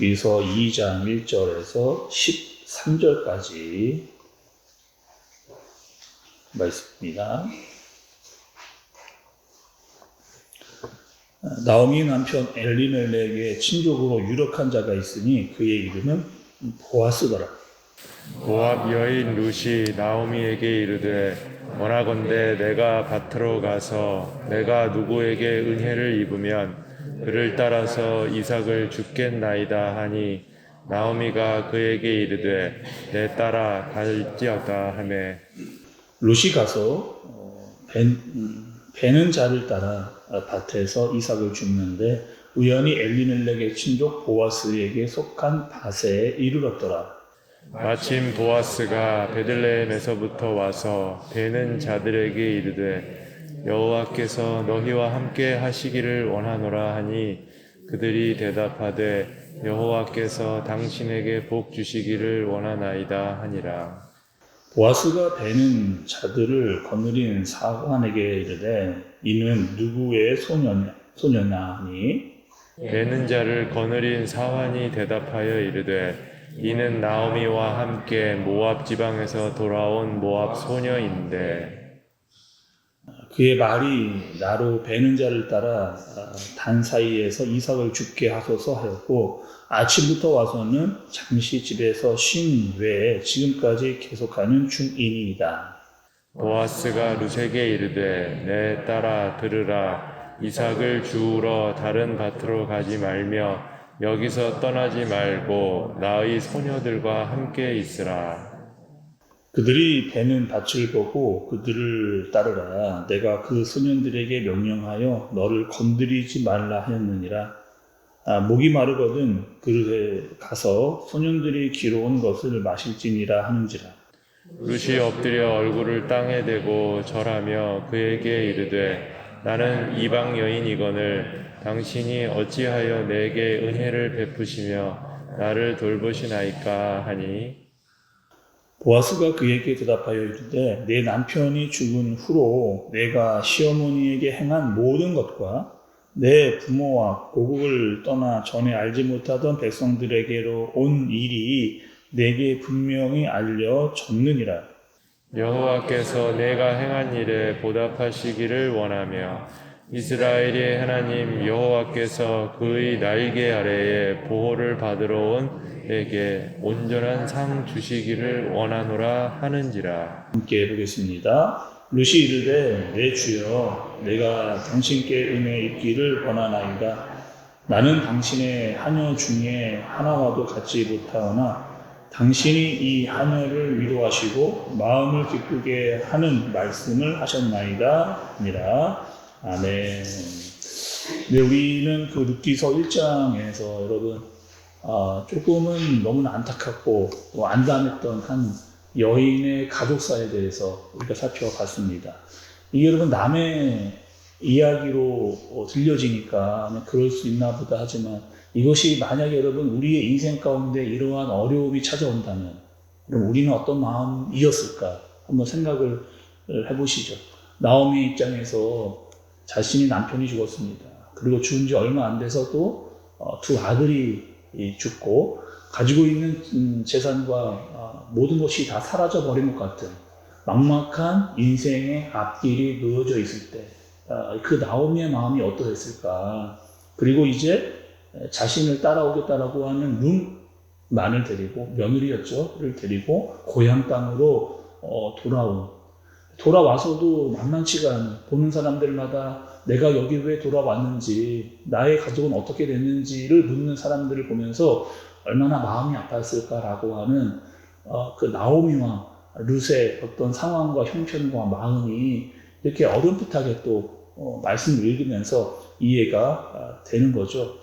룻기서 2장 1절에서 13절까지 말씀입니다. 나오미 남편 엘리멜렉의 친족으로 유력한 자가 있으니 그의 이름은 보아스더라. 모압 여인 룻이 나오미에게 이르되 원하건대 내가 밭으로 가서 내가 누구에게 은혜를 입으면 그를 따라서 이삭을 줍겠나이다 하니 나오미가 그에게 이르되 내 딸아 갈지어다 하매 룻이 가서 베는 자를 따라 밭에서 이삭을 줍는데 우연히 엘리멜렉의 친족 보아스에게 속한 밭에 이르렀더라. 마침 보아스가 베들레헴에서부터 와서 베는 자들에게 이르되 여호와께서 너희와 함께 하시기를 원하노라 하니 그들이 대답하되 여호와께서 당신에게 복 주시기를 원하나이다 하니라. 보아스가 베는 자들을 거느린 사관에게 이르되 이는 누구의 소녀냐 하니 베는 자를 거느린 사환이 대답하여 이르되 이는 나오미와 함께 모압 지방에서 돌아온 모압 소녀인데 그의 말이 나로 베는 자를 따라 단 사이에서 이삭을 죽게 하소서 하였고 아침부터 와서는 잠시 집에서 쉰 외에 지금까지 계속하는 중인이다. 보아스가 룻에게 이르되 내 딸아 들으라 이삭을 주우러 다른 밭으로 가지 말며 여기서 떠나지 말고 나의 소녀들과 함께 있으라. 그들이 베는 밭을 보고 그들을 따르라. 내가 그 소년들에게 명령하여 너를 건드리지 말라 하였느니라. 목이 마르거든 그릇에 가서 소년들이 기러온 것을 마실지니라 하는지라. 룻이 엎드려 얼굴을 땅에 대고 절하며 그에게 이르되 나는 이방 여인이거늘 당신이 어찌하여 내게 은혜를 베푸시며 나를 돌보시나이까 하니 보아스가 그에게 대답하여 이르되 내 남편이 죽은 후로 내가 시어머니에게 행한 모든 것과 내 부모와 고국을 떠나 전에 알지 못하던 백성들에게로 온 일이 내게 분명히 알려졌느니라. 여호와께서 내가 행한 일에 보답하시기를 원하며 이스라엘의 하나님 여호와께서 그의 날개 아래에 보호를 받으러 온 내게 온전한 상 주시기를 원하노라 하는지라. 함께 보겠습니다. 룻이 이르되 내 주여 내가 당신께 은혜 입기를 원하나이다. 나는 당신의 하녀 중에 하나와도 같지 못하오나 당신이 이 하녀를 위로하시고 마음을 기쁘게 하는 말씀을 하셨나이다 하니라. 아멘. 네, 우리는 그 룻기서 1장에서 여러분 조금은 너무나 안타깝고 또 안담했던 한 여인의 가족사에 대해서 우리가 살펴봤습니다. 이게 여러분 남의 이야기로 들려지니까 그럴 수 있나 보다 하지만 이것이 만약에 여러분 우리의 인생 가운데 이러한 어려움이 찾아온다면 그럼 우리는 어떤 마음이었을까 한번 생각을 해보시죠. 나오미 입장에서 자신이 남편이 죽었습니다. 그리고 죽은 지 얼마 안 돼서도 두 아들이 죽고 가지고 있는 재산과 모든 것이 다 사라져 버린 것 같은 막막한 인생의 앞길이 놓여져 있을 때 그 나오미의 마음이 어떠했을까. 그리고 이제 자신을 따라오겠다라고 하는 룸만을 데리고 며느리였죠.를 데리고 고향 땅으로 돌아와서도 만만치가 않은 보는 사람들마다 내가 여기 왜 돌아왔는지 나의 가족은 어떻게 됐는지를 묻는 사람들을 보면서 얼마나 마음이 아팠을까라고 하는 그 나오미와 룻의 어떤 상황과 형편과 마음이 이렇게 어렴풋하게 또 말씀을 읽으면서 이해가 되는 거죠.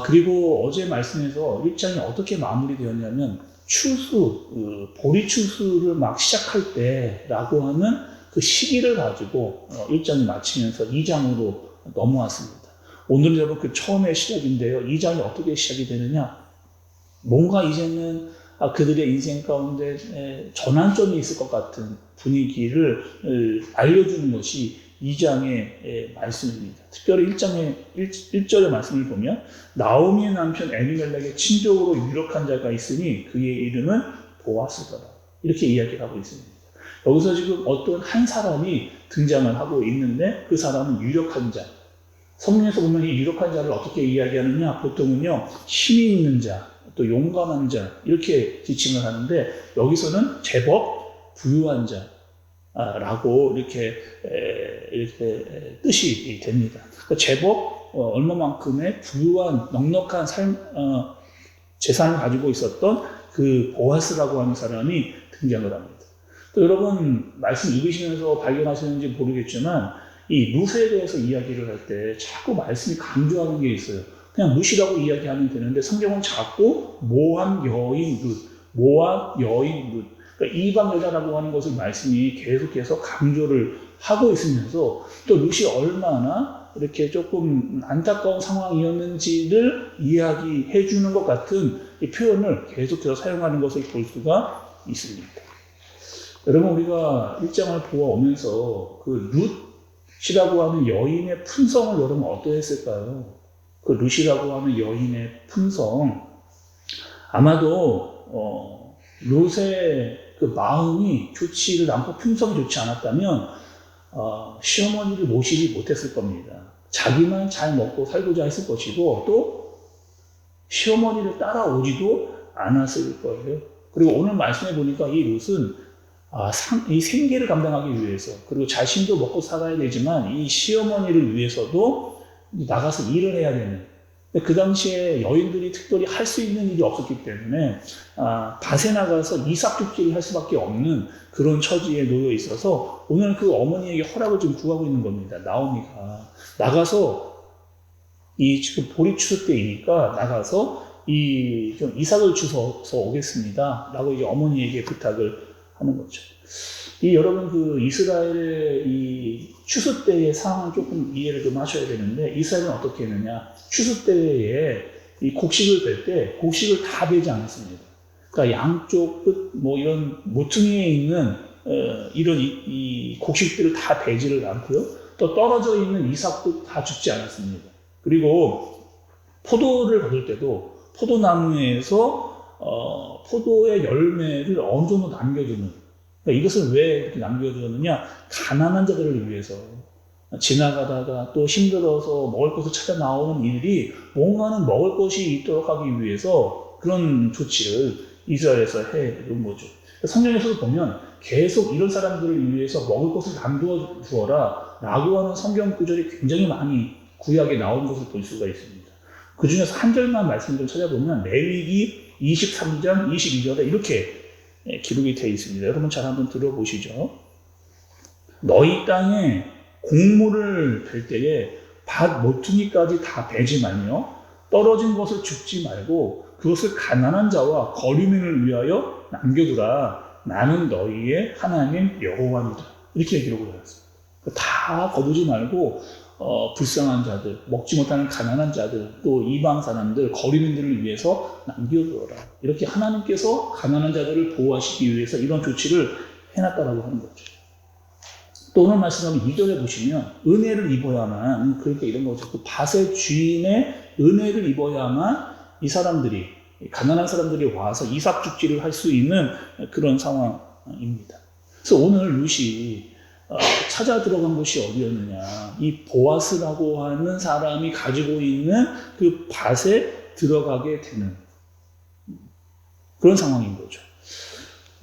그리고 어제 말씀에서 1장이 어떻게 마무리되었냐면 보리 추수를 막 시작할 때라고 하는 그 시기를 가지고 1장이 마치면서 2장으로 넘어왔습니다. 오늘은 여러분 그 처음의 시작인데요. 2장이 어떻게 시작이 되느냐? 뭔가 이제는 그들의 인생 가운데 전환점이 있을 것 같은 분위기를 알려주는 것이 22장의 말씀입니다. 특별히 1절의 말씀을 보면 나오미의 남편 엘리멜렉의 친족으로 유력한 자가 있으니 그의 이름은 보아스더라. 이렇게 이야기를 하고 있습니다. 여기서 지금 어떤 한 사람이 등장을 하고 있는데 그 사람은 유력한 자. 성경에서 보면 이 유력한 자를 어떻게 이야기하느냐? 보통은요, 힘이 있는 자, 또 용감한 자, 이렇게 지칭을 하는데 여기서는 제법 부유한 자라고 이렇게 뜻이 됩니다. 그러니까 제법 얼마만큼의 부유한 넉넉한 재산을 가지고 있었던 그 보아스라고 하는 사람이 등장을 합니다. 또 여러분 말씀 읽으시면서 발견하시는지 모르겠지만 이 룻에 대해서 이야기를 할 때 자꾸 말씀이 강조하는 게 있어요. 그냥 룻이라고 이야기하면 되는데 성경은 자꾸 모함 여인 룻, 모함 여인 룻, 그러니까 이방 여자라고 하는 것을 말씀이 계속해서 강조를 하고 있으면서 또 룻이 얼마나 이렇게 조금 안타까운 상황이었는지를 이야기해 주는 것 같은 이 표현을 계속해서 사용하는 것을 볼 수가 있습니다. 여러분 우리가 1장을 보아오면서 그 룻이라고 하는 여인의 품성을 여러분 어떠했을까요? 그 룻이라고 하는 여인의 품성, 아마도 룻의 그 마음이 좋지를 않고 품성이 좋지 않았다면 시어머니를 모시지 못했을 겁니다. 자기만 잘 먹고 살고자 했을 것이고 또 시어머니를 따라오지도 않았을 거예요. 그리고 오늘 말씀해 보니까 이 룻은 이 생계를 감당하기 위해서 그리고 자신도 먹고 살아야 되지만 이 시어머니를 위해서도 나가서 일을 해야 되는, 그 당시에 여인들이 특별히 할 수 있는 일이 없었기 때문에 밭에 나가서 이삭죽질을 할 수밖에 없는 그런 처지에 놓여 있어서 오늘 그 어머니에게 허락을 좀 구하고 있는 겁니다. 나오미가 나가서 이 지금 보리 추수 때이니까 나가서 좀 이삭을 주워서 오겠습니다 라고 이제 어머니에게 부탁을 하는 거죠. 여러분 그 이스라엘의 이 추수 때의 상황을 조금 이해를 좀 하셔야 되는데 이스라엘은 어떻게 했느냐? 추수 때에 이 곡식을 뺄 때 곡식을 다 베지 않았습니다. 그러니까 양쪽 끝 뭐 이런 모퉁이에 있는 이런 이 곡식들을 다 베지를 않고요. 또 떨어져 있는 이삭도 다 죽지 않았습니다. 그리고 포도를 거둘 때도 포도나무에서 포도의 열매를 어느 정도 남겨두는, 그러니까 이것을 왜 이렇게 남겨두느냐? 가난한 자들을 위해서, 지나가다가 또 힘들어서 먹을 것을 찾아 나오는 이들이 뭔가는 먹을 것이 있도록 하기 위해서 그런 조치를 이스라엘에서 해놓은 거죠. 성경에서도 보면 계속 이런 사람들을 위해서 먹을 것을 남겨 두어라 라고 하는 성경 구절이 굉장히 많이 구약에 나온 것을 볼 수가 있습니다. 그 중에서 한 절만 말씀 좀 찾아보면 레위기 23장 22절에 이렇게 기록이 되어 있습니다. 여러분 잘 한번 들어보시죠. 너희 땅에 곡물을 벨 때에 밭 모퉁이까지 다 베지 말며 떨어진 것을 줍지 말고 그것을 가난한 자와 거류민을 위하여 남겨두라. 나는 너희의 하나님 여호와입니다. 이렇게 기록을 해놨습니다. 다 거두지 말고 불쌍한 자들, 먹지 못하는 가난한 자들, 또 이방 사람들, 거류민들을 위해서 남겨두어라. 이렇게 하나님께서 가난한 자들을 보호하시기 위해서 이런 조치를 해놨다라고 하는 거죠. 또 오늘 말씀하면 2절에 보시면 은혜를 입어야만, 그러니까 이런 거죠. 그 밭의 주인의 은혜를 입어야만 이 사람들이, 가난한 사람들이 와서 이삭죽질을 할 수 있는 그런 상황입니다. 그래서 오늘 룻이 찾아 들어간 곳이 어디였느냐? 이 보아스라고 하는 사람이 가지고 있는 그 밭에 들어가게 되는 그런 상황인 거죠.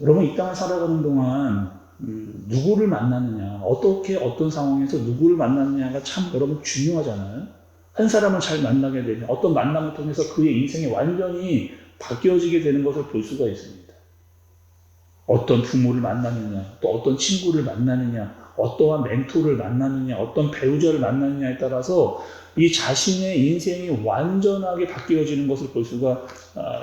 여러분 이 땅을 살아가는 동안 누구를 만나느냐, 어떻게 어떤 상황에서 누구를 만나느냐가 참 여러분 중요하잖아요. 한 사람을 잘 만나게 되면 어떤 만남을 통해서 그의 인생이 완전히 바뀌어지게 되는 것을 볼 수가 있습니다. 어떤 부모를 만나느냐, 또 어떤 친구를 만나느냐, 어떠한 멘토를 만나느냐, 어떤 배우자를 만나느냐에 따라서 이 자신의 인생이 완전하게 바뀌어지는 것을 볼 수가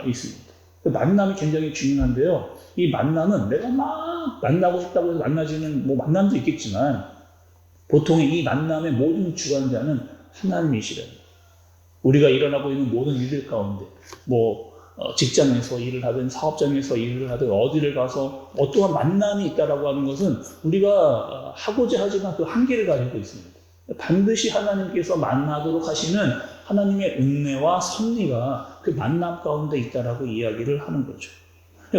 있습니다. 만남이 굉장히 중요한데요. 이 만남은 내가 막 만나고 싶다고 해서 만나지는 만남도 있겠지만 보통 이 만남의 모든 주관자는 하나님이시라는, 우리가 일어나고 있는 모든 일들 가운데 직장에서 일을 하든 사업장에서 일을 하든 어디를 가서 어떠한 만남이 있다라고 하는 것은 우리가 하고자 하지만 그 한계를 가지고 있습니다. 반드시 하나님께서 만나도록 하시는 하나님의 은혜와 섭리가 그 만남 가운데 있다라고 이야기를 하는 거죠.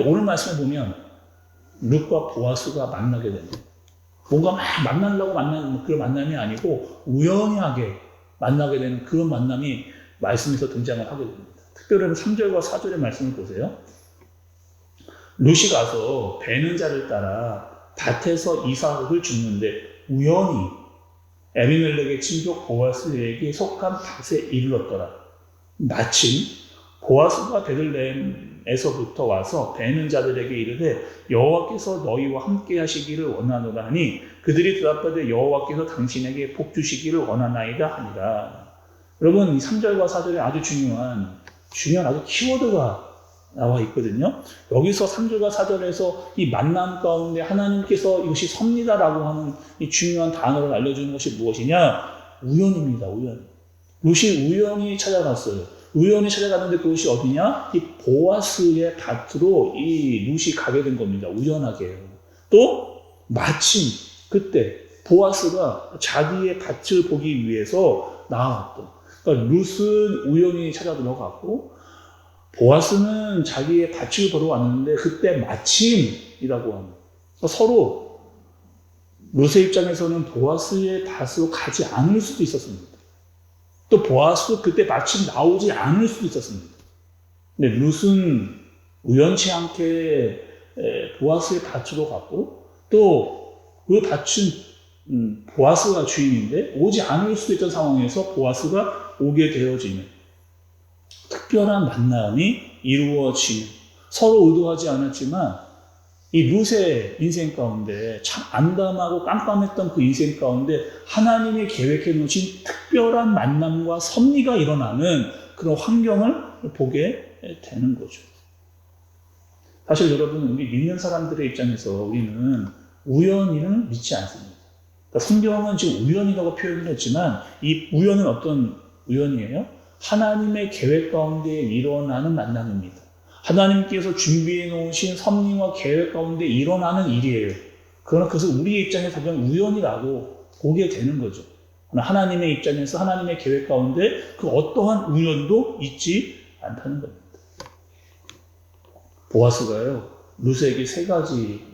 오늘 말씀을 보면 룻과 보아스가 만나게 됩니다. 뭔가 막 만나려고 만나는 그런 만남이 아니고 우연하게 만나게 되는 그런 만남이 말씀에서 등장을 하게 됩니다. 특별히 3절과 4절의 말씀을 보세요. 룻이 가서 베는 자를 따라 밭에서 이삭을 줍는데 우연히 에비멜렉의 친족 보아스에게 속한 밭에 이르렀더라. 마침 보아스가 베들레헴에서부터 와서 베는 자들에게 이르되 여호와께서 너희와 함께 하시기를 원하노라 하니 그들이 대답하되 여호와께서 당신에게 복 주시기를 원하나이다 하니라. 여러분, 이 3절과 4절에 아주 중요한 아주 키워드가 나와 있거든요. 여기서 3절과 4절에서 이 만남 가운데 하나님께서 이것이 섭니다라고 하는 이 중요한 단어를 알려주는 것이 무엇이냐? 우연입니다. 우연. 룻이 우연히 찾아갔어요. 우연히 찾아갔는데 그것이 어디냐? 이 보아스의 밭으로 이 룻이 가게 된 겁니다. 우연하게요. 또 마침 그때 보아스가 자기의 밭을 보기 위해서 나왔던. 그러니까 룻은 우연히 찾아 들어갔고 보아스는 자기의 밭을 보러 왔는데 그때 마침이라고 합니다. 그러니까 서로 룻의 입장에서는 보아스의 밭으로 가지 않을 수도 있었습니다. 또 보아스도 그때 마침 나오지 않을 수도 있었습니다. 근데 룻은 우연치 않게 보아스의 밭으로 갔고 또 그 밭은 보아스가 주인인데 오지 않을 수도 있던 상황에서 보아스가 오게 되어지는 특별한 만남이 이루어지는, 서로 의도하지 않았지만 이 룻의 인생 가운데 참 암담하고 깜깜했던 그 인생 가운데 하나님이 계획해 놓으신 특별한 만남과 섭리가 일어나는 그런 환경을 보게 되는 거죠. 사실 여러분, 우리 믿는 사람들의 입장에서 우리는 우연히는 믿지 않습니다. 그러니까 성경은 지금 우연이라고 표현을 했지만 이 우연은 어떤 우연이에요? 하나님의 계획 가운데 일어나는 만남입니다. 하나님께서 준비해 놓으신 섭리와 계획 가운데 일어나는 일이에요. 그러나 그것을 우리의 입장에서 보면 우연이라고 보게 되는 거죠. 그러나 하나님의 입장에서 하나님의 계획 가운데 그 어떠한 우연도 있지 않다는 겁니다. 보아스가요, 룻에게 세 가지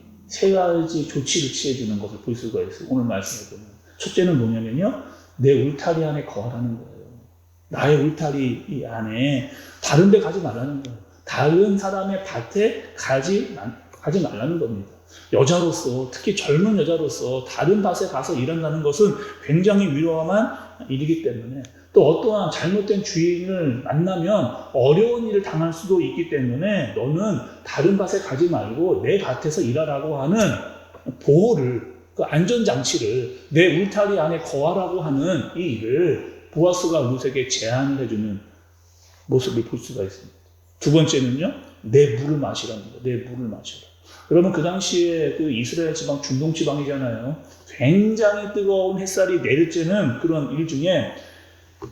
조치를 취해주는 것을 볼 수가 있어요. 오늘 말씀에 보면. 첫째는 뭐냐면요, 내 울타리 안에 거하라는 거예요. 나의 울타리 안에 다른 데 가지 말라는 거예요. 다른 사람의 밭에 가지 말라는 겁니다. 여자로서, 특히 젊은 여자로서 다른 밭에 가서 일한다는 것은 굉장히 위험한 일이기 때문에, 또 어떠한 잘못된 주인을 만나면 어려운 일을 당할 수도 있기 때문에 너는 다른 밭에 가지 말고 내 밭에서 일하라고 하는 보호를, 그 안전장치를 내 울타리 안에 거하라고 하는 이 일을 보아스가 룻에게 제안을 해주는 모습을 볼 수가 있습니다. 두 번째는요, 내 물을 마시라는 거예요. 내 물을 마시라. 여러분, 그 당시에 그 이스라엘 지방, 중동 지방이잖아요. 굉장히 뜨거운 햇살이 내리쬐는 그런 일 중에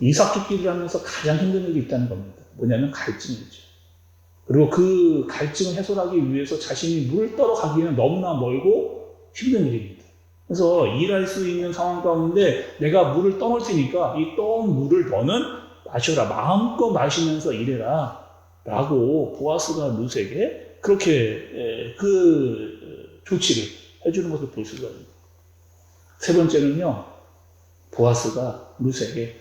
이삭 줍기를 하면서 가장 힘든 일이 있다는 겁니다. 뭐냐면 갈증이죠. 그리고 그 갈증을 해소하기 위해서 자신이 물을 떠러 가기에는 너무나 멀고 힘든 일입니다. 그래서 일할 수 있는 상황 가운데 내가 물을 떠올 테니까 이 떠온 물을 너는 마셔라. 마음껏 마시면서 일해라. 라고 보아스가 룻에게 그렇게 그 조치를 해주는 것을 볼 수가 있습니다. 세 번째는요, 보아스가 룻에게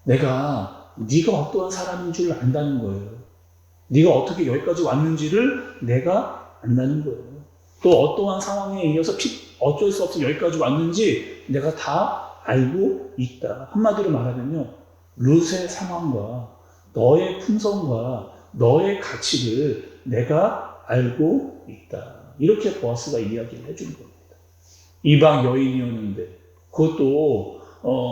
네가 어떠한 사람인 줄 안다는 거예요. 네가 어떻게 여기까지 왔는지를 내가 안다는 거예요. 또 어떠한 상황에 이어서 어쩔 수 없이 여기까지 왔는지 내가 다 알고 있다. 한마디로 말하면요, 룻의 상황과 너의 품성과 너의 가치를 내가 알고 있다. 이렇게 보아스가 이야기를 해주는 겁니다. 이방 여인이었는데 그것도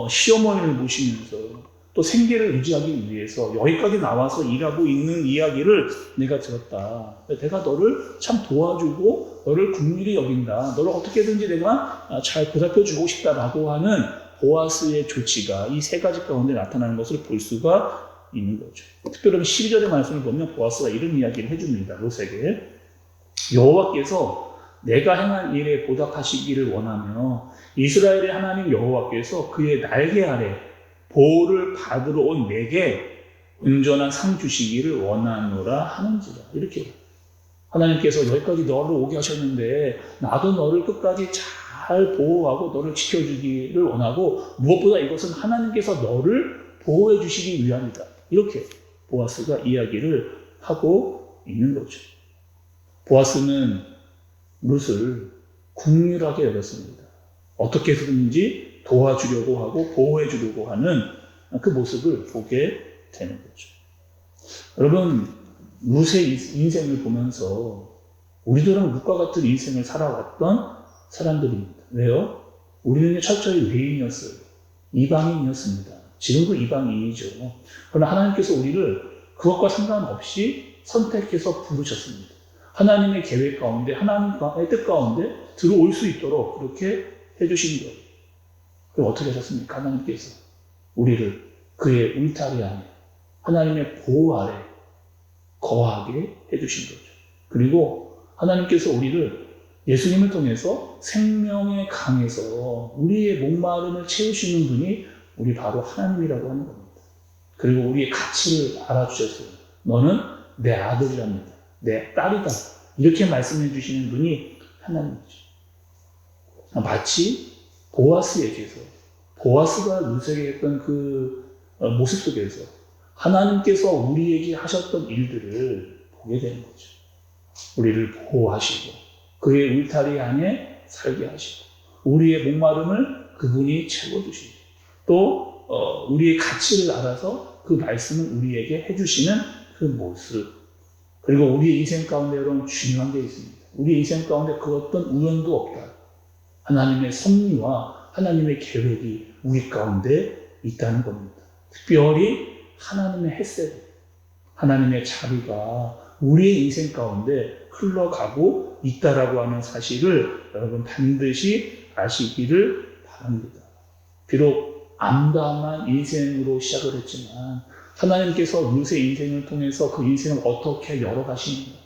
시어머니를 모시면서 또 생계를 유지하기 위해서 여기까지 나와서 일하고 있는 이야기를 내가 들었다. 내가 너를 참 도와주고 너를 긍휼히 여긴다. 너를 어떻게든지 내가 잘 보살펴주고 싶다라고 하는 보아스의 조치가 이 세 가지 가운데 나타나는 것을 볼 수가 있는 거죠. 특별히 12절의 말씀을 보면 보아스가 이런 이야기를 해줍니다. 롯에게 여호와께서 내가 행한 일에 보답하시기를 원하며 이스라엘의 하나님 여호와께서 그의 날개 아래 보호를 받으러 온 내게 온전한 상 주시기를 원하노라 하는지라. 이렇게 하나님께서 여기까지 너를 오게 하셨는데 나도 너를 끝까지 잘 보호하고 너를 지켜주기를 원하고 무엇보다 이것은 하나님께서 너를 보호해 주시기 위함이다. 이렇게 보아스가 이야기를 하고 있는 거죠. 보아스는 룻을 긍휼하게 여겼습니다. 어떻게 해서든지 도와주려고 하고 보호해 주려고 하는 그 모습을 보게 되는 거죠. 여러분, 룻의 인생을 보면서 우리들은 룻과 같은 인생을 살아왔던 사람들입니다. 왜요? 우리는 철저히 외인이었어요. 이방인이었습니다. 지금도 이방인이죠. 그러나 하나님께서 우리를 그것과 상관없이 선택해서 부르셨습니다. 하나님의 계획 가운데, 하나님의 뜻 가운데 들어올 수 있도록 그렇게 해주신 거예요. 그럼 어떻게 하셨습니까? 하나님께서 우리를 그의 울타리 안에, 하나님의 보호 아래 거하게 해주신 거죠. 그리고 하나님께서 우리를 예수님을 통해서 생명의 강에서 우리의 목마름을 채우시는 분이 우리 바로 하나님이라고 하는 겁니다. 그리고 우리의 가치를 알아주셨어요. 너는 내 아들이랍니다. 내 딸이다. 이렇게 말씀해 주시는 분이 하나님이죠. 마치 보아스에게서 보아스가 룻에게 했던 그 모습 속에서 하나님께서 우리에게 하셨던 일들을 보게 되는 거죠. 우리를 보호하시고 그의 울타리 안에 살게 하시고 우리의 목마름을 그분이 채워주시고 또 우리의 가치를 알아서 그 말씀을 우리에게 해주시는 그 모습. 그리고 우리의 인생 가운데 여러분 중요한 게 있습니다. 우리의 인생 가운데 그 어떤 우연도 없다. 하나님의 섭리와 하나님의 계획이 우리 가운데 있다는 겁니다. 특별히 하나님의 헤세드, 하나님의 자비가 우리의 인생 가운데 흘러가고 있다라고 하는 사실을 여러분 반드시 아시기를 바랍니다. 비록 암담한 인생으로 시작을 했지만 하나님께서 룻의 인생을 통해서 그 인생을 어떻게 열어가시는가.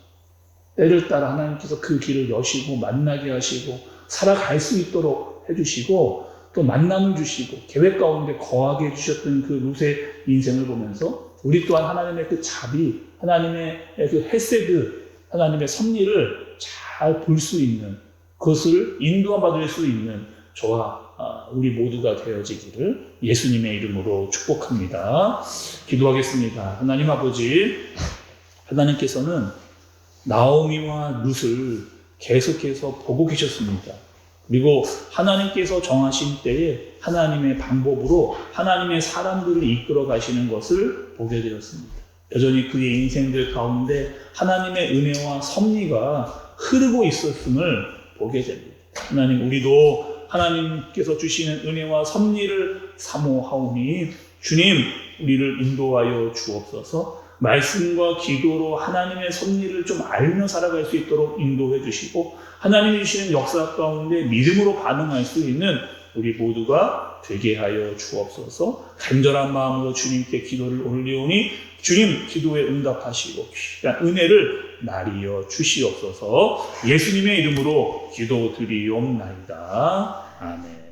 때를 따라 하나님께서 그 길을 여시고 만나게 하시고 살아갈 수 있도록 해주시고 또 만남을 주시고 계획 가운데 거하게 해주셨던 그 룻의 인생을 보면서 우리 또한 하나님의 그 자비, 하나님의 그 헤세드, 하나님의 섭리를 잘 볼 수 있는 그것을 인도받을 수 있는 저와 우리 모두가 되어지기를 예수님의 이름으로 축복합니다. 기도하겠습니다. 하나님 아버지, 하나님께서는 나오미와 룻을 계속해서 보고 계셨습니다. 그리고 하나님께서 정하신 때에 하나님의 방법으로 하나님의 사람들을 이끌어 가시는 것을 보게 되었습니다. 여전히 그의 인생들 가운데 하나님의 은혜와 섭리가 흐르고 있었음을 보게 됩니다. 하나님, 우리도 하나님께서 주시는 은혜와 섭리를 사모하오니 주님, 우리를 인도하여 주옵소서. 말씀과 기도로 하나님의 섭리를 좀 알며 살아갈 수 있도록 인도해 주시고 하나님이 주시는 역사 가운데 믿음으로 반응할 수 있는 우리 모두가 되게 하여 주옵소서. 간절한 마음으로 주님께 기도를 올리오니 주님 기도에 응답하시고 귀한 은혜를 나리여 주시옵소서. 예수님의 이름으로 기도드리옵나이다. 아멘.